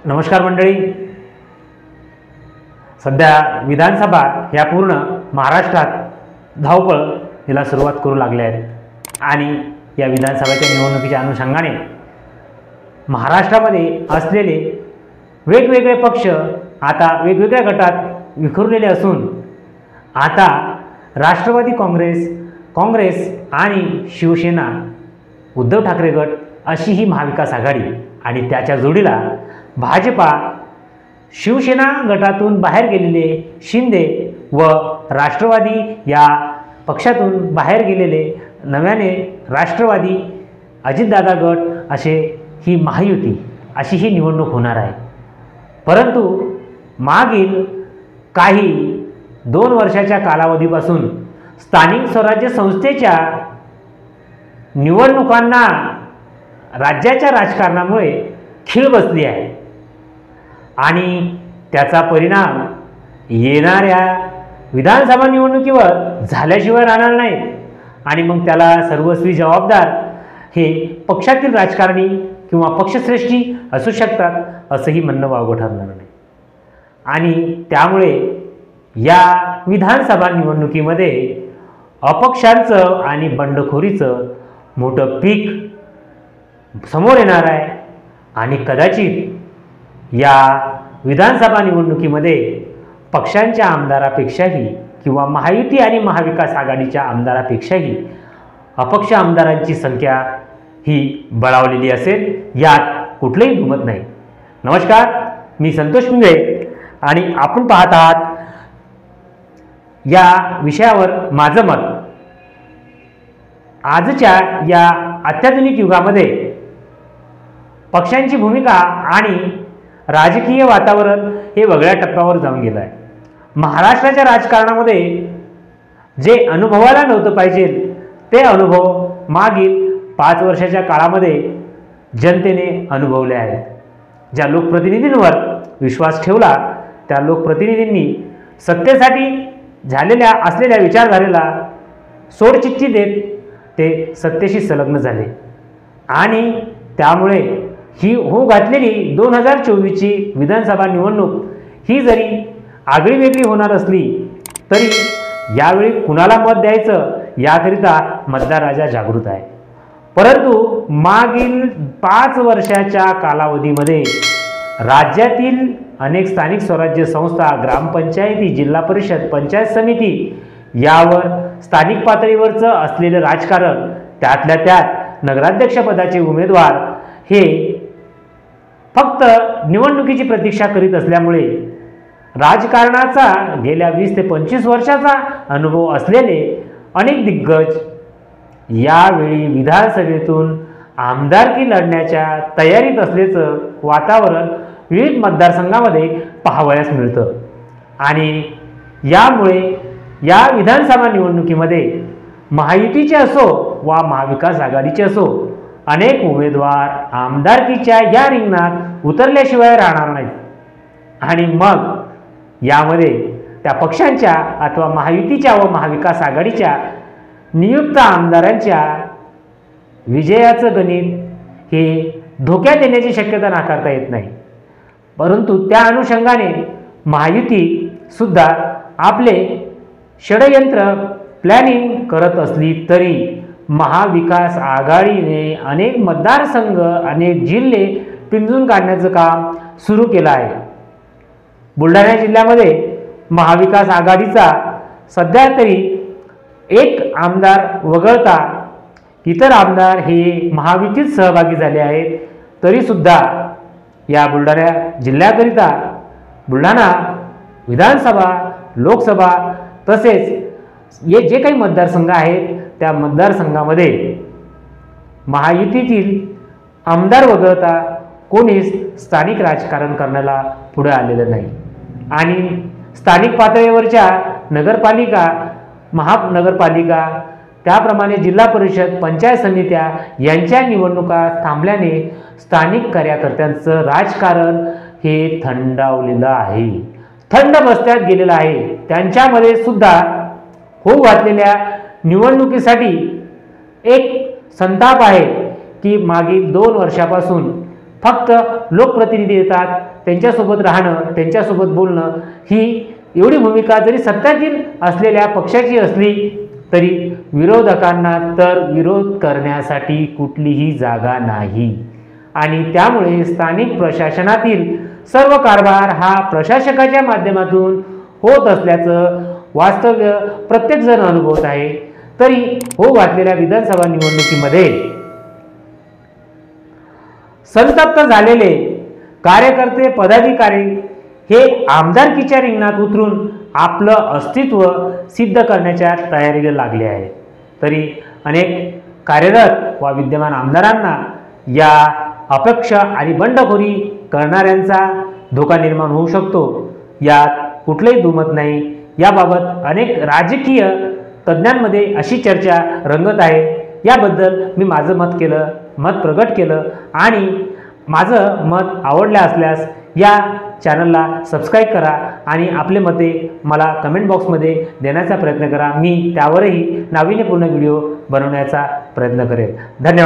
नमस्कार मंडळी. सध्या विधानसभा या पूर्ण महाराष्ट्रात धावपळ हिला सुरुवात करू लागल्या आहेत आणि या विधानसभेच्या निवडणुकीच्या अनुषंगाने महाराष्ट्रामध्ये असलेले वेगवेगळे पक्ष आता वेगवेगळ्या गटात विखुरलेले असून आता राष्ट्रवादी काँग्रेस आणि शिवसेना उद्धव ठाकरे गट अशी ही महाविकास आघाडी आणि त्याच्या जोडीला भाजपा शिवसेना गटातून बाहेर गेलेले शिंदे व राष्ट्रवादी या पक्षातून बाहेर गेलेले नव्याने राष्ट्रवादी अजितदादा गट असे ही महायुती अशी ही निवडणूक होणार आहे. परंतु मागील काही 2 वर्षाच्या कालावधीपासून स्थानिक स्वराज्य संस्थेच्या निवडणुकांना राज्याच्या राजकारणामुळे खीळ बसली आहे आणि त्याचा परिणाम येणाऱ्या विधानसभा निवडणुकीवर झाल्याशिवाय राहणार नाही आणि मग त्याला सर्वस्वी जबाबदार हे पक्षातील राजकारणी किंवा पक्षश्रेष्ठी असू शकतात असंही म्हणणं वावगं ठरणार नाही. आणि त्यामुळे या विधानसभा निवडणुकीमध्ये अपक्षांचं आणि बंडखोरीचं मोठं पीक समोर येणार आहे आणि कदाचित या विधानसभा निवडणुकीमध्ये पक्षांच्या आमदारापेक्षाही किंवा महायुती आणि महाविकास आघाडीच्या आमदारापेक्षाही अपक्ष आमदारांची संख्या ही बळावलेली असेल, यात कुठलंही दुमत नाही. नमस्कार, मी संतोष मिंगळे आणि आपण पाहत आहात या विषयावर माझं मत. आजच्या या अत्याधुनिक युगामध्ये पक्षांची भूमिका आणि राजकीय वातावरण हे वेगळ्या टप्प्यावर जाऊन गेलं आहे. महाराष्ट्राच्या राजकारणामध्ये जे अनुभवायला नव्हतं पाहिजे ते अनुभव मागील 5 वर्षाच्या काळामध्ये जनतेने अनुभवले आहेत. ज्या लोकप्रतिनिधींवर विश्वास ठेवला त्या लोकप्रतिनिधींनी सत्तेसाठी असलेल्या विचारधारेला सोडचिठ्ठी देत ते सत्तेशी संलग्न झाले आणि त्यामुळे ही घातलेली 2024ची विधानसभा निवडणूक ही जरी आगळीवेगळी होणार असली तरी यावेळी कुणाला मत द्यायचं याकरिता मतदार राजा जागृत आहे. परंतु मागील 5 वर्षाच्या कालावधीमध्ये राज्यातील अनेक स्थानिक स्वराज्य संस्था, ग्रामपंचायती, जिल्हा परिषद, पंचायत समिती यावर स्थानिक पातळीवरचं असलेलं राजकारण, त्यातल्या त्यात नगराध्यक्षपदाचे उमेदवार हे फक्त निवडणुकीची प्रतीक्षा करीत असल्यामुळे राजकारणाचा गेल्या 20 ते 25 वर्षाचा अनुभव असलेले अनेक दिग्गज यावेळी विधानसभेतून आमदारकी लढण्याच्या तयारीत असल्याचं वातावरण विविध मतदारसंघामध्ये पाहावयास मिळतं आणि यामुळे या विधानसभा निवडणुकीमध्ये महायुतीचे असो वा महाविकास आघाडीचे असो अनेक उमेदवार आमदारकीच्या या रिंगणात उतरल्याशिवाय राहणार नाहीत आणि मग यामध्ये त्या पक्षांच्या अथवा महायुतीच्या व महाविकास आघाडीच्या नियुक्त आमदारांच्या विजयाचं गणित हे धोक्यात येण्याची शक्यता नाकारता येत नाही. परंतु त्या अनुषंगाने महायुतीसुद्धा आपले षडयंत्र प्लॅनिंग करत असली तरी महाविकास आघाडीने अनेक मतदारसंघ, अनेक जिल्हे पिंजून काढण्याचं काम सुरू केलं आहे. बुलढाणा जिल्ह्यामध्ये महाविकास आघाडीचा सध्या तरी एक आमदार वगळता इतर आमदार हे महायुतीत सहभागी झाले आहेत. तरीसुद्धा या बुलढाणा जिल्ह्याकरिता बुलढाणा विधानसभा, लोकसभा तसेच हे जे काही मतदारसंघ आहेत त्या मतदारसंघामध्ये महायुतीतील आमदार वगळता कोणीच स्थानिक राजकारण करण्याला पुढे आलेलं नाही आणि स्थानिक पातळीवरच्या नगरपालिका, महानगरपालिका, त्याप्रमाणे जिल्हा परिषद, पंचायत समित्या यांच्या निवडणुका थांबल्याने स्थानिक कार्यकर्त्यांचं राजकारण हे थंडावलेलं आहे, थंड बस्त्यात गेलेलं आहे. त्यांच्यामध्ये सुद्धा होऊ घातलेल्या निवडणुकीसाठी एक संताप आहे की मागील 2 वर्षापासून फक्त लोकप्रतिनिधी येतात, त्यांच्यासोबत राहणं, त्यांच्यासोबत बोलणं, ही एवढी भूमिका जरी सत्तातील असलेल्या पक्षाची असली तरी विरोधकांना तर विरोध करण्यासाठी कुठलीही जागा नाही. आणि त्यामुळे स्थानिक प्रशासनातील सर्व कारभार हा प्रशासकाच्या माध्यमातून होत असल्याचं वास्तव्य प्रत्येकजण अनुभवत आहे. तरी हो घातलेल्या विधानसभा निवडणुकीमध्ये संतप्त झालेले कार्यकर्ते पदाधिकारी हे आमदारकीच्या रिंगणात उतरून आपलं अस्तित्व सिद्ध करण्याच्या तयारीला लागले आहे. तरी अनेक कार्यरत व विद्यमान आमदारांना या अपेक्षा आणि बंडखोरी करणाऱ्यांचा धोका निर्माण होऊ शकतो, यात कुठलंही दुमत नाही. याबाबत अनेक राजकीय तज्ज्ञांमध्ये अशी चर्चा रंगत आहे. याबद्दल मी माझं मत प्रगट केलं आणि माझं मत आवडलं असल्यास या चॅनलला सबस्क्राईब करा आणि आपले मते मला कमेंट बॉक्समध्ये देण्याचा प्रयत्न करा. मी त्यावरही नाविन्यपूर्ण व्हिडिओ बनवण्याचा प्रयत्न करेन. धन्यवाद.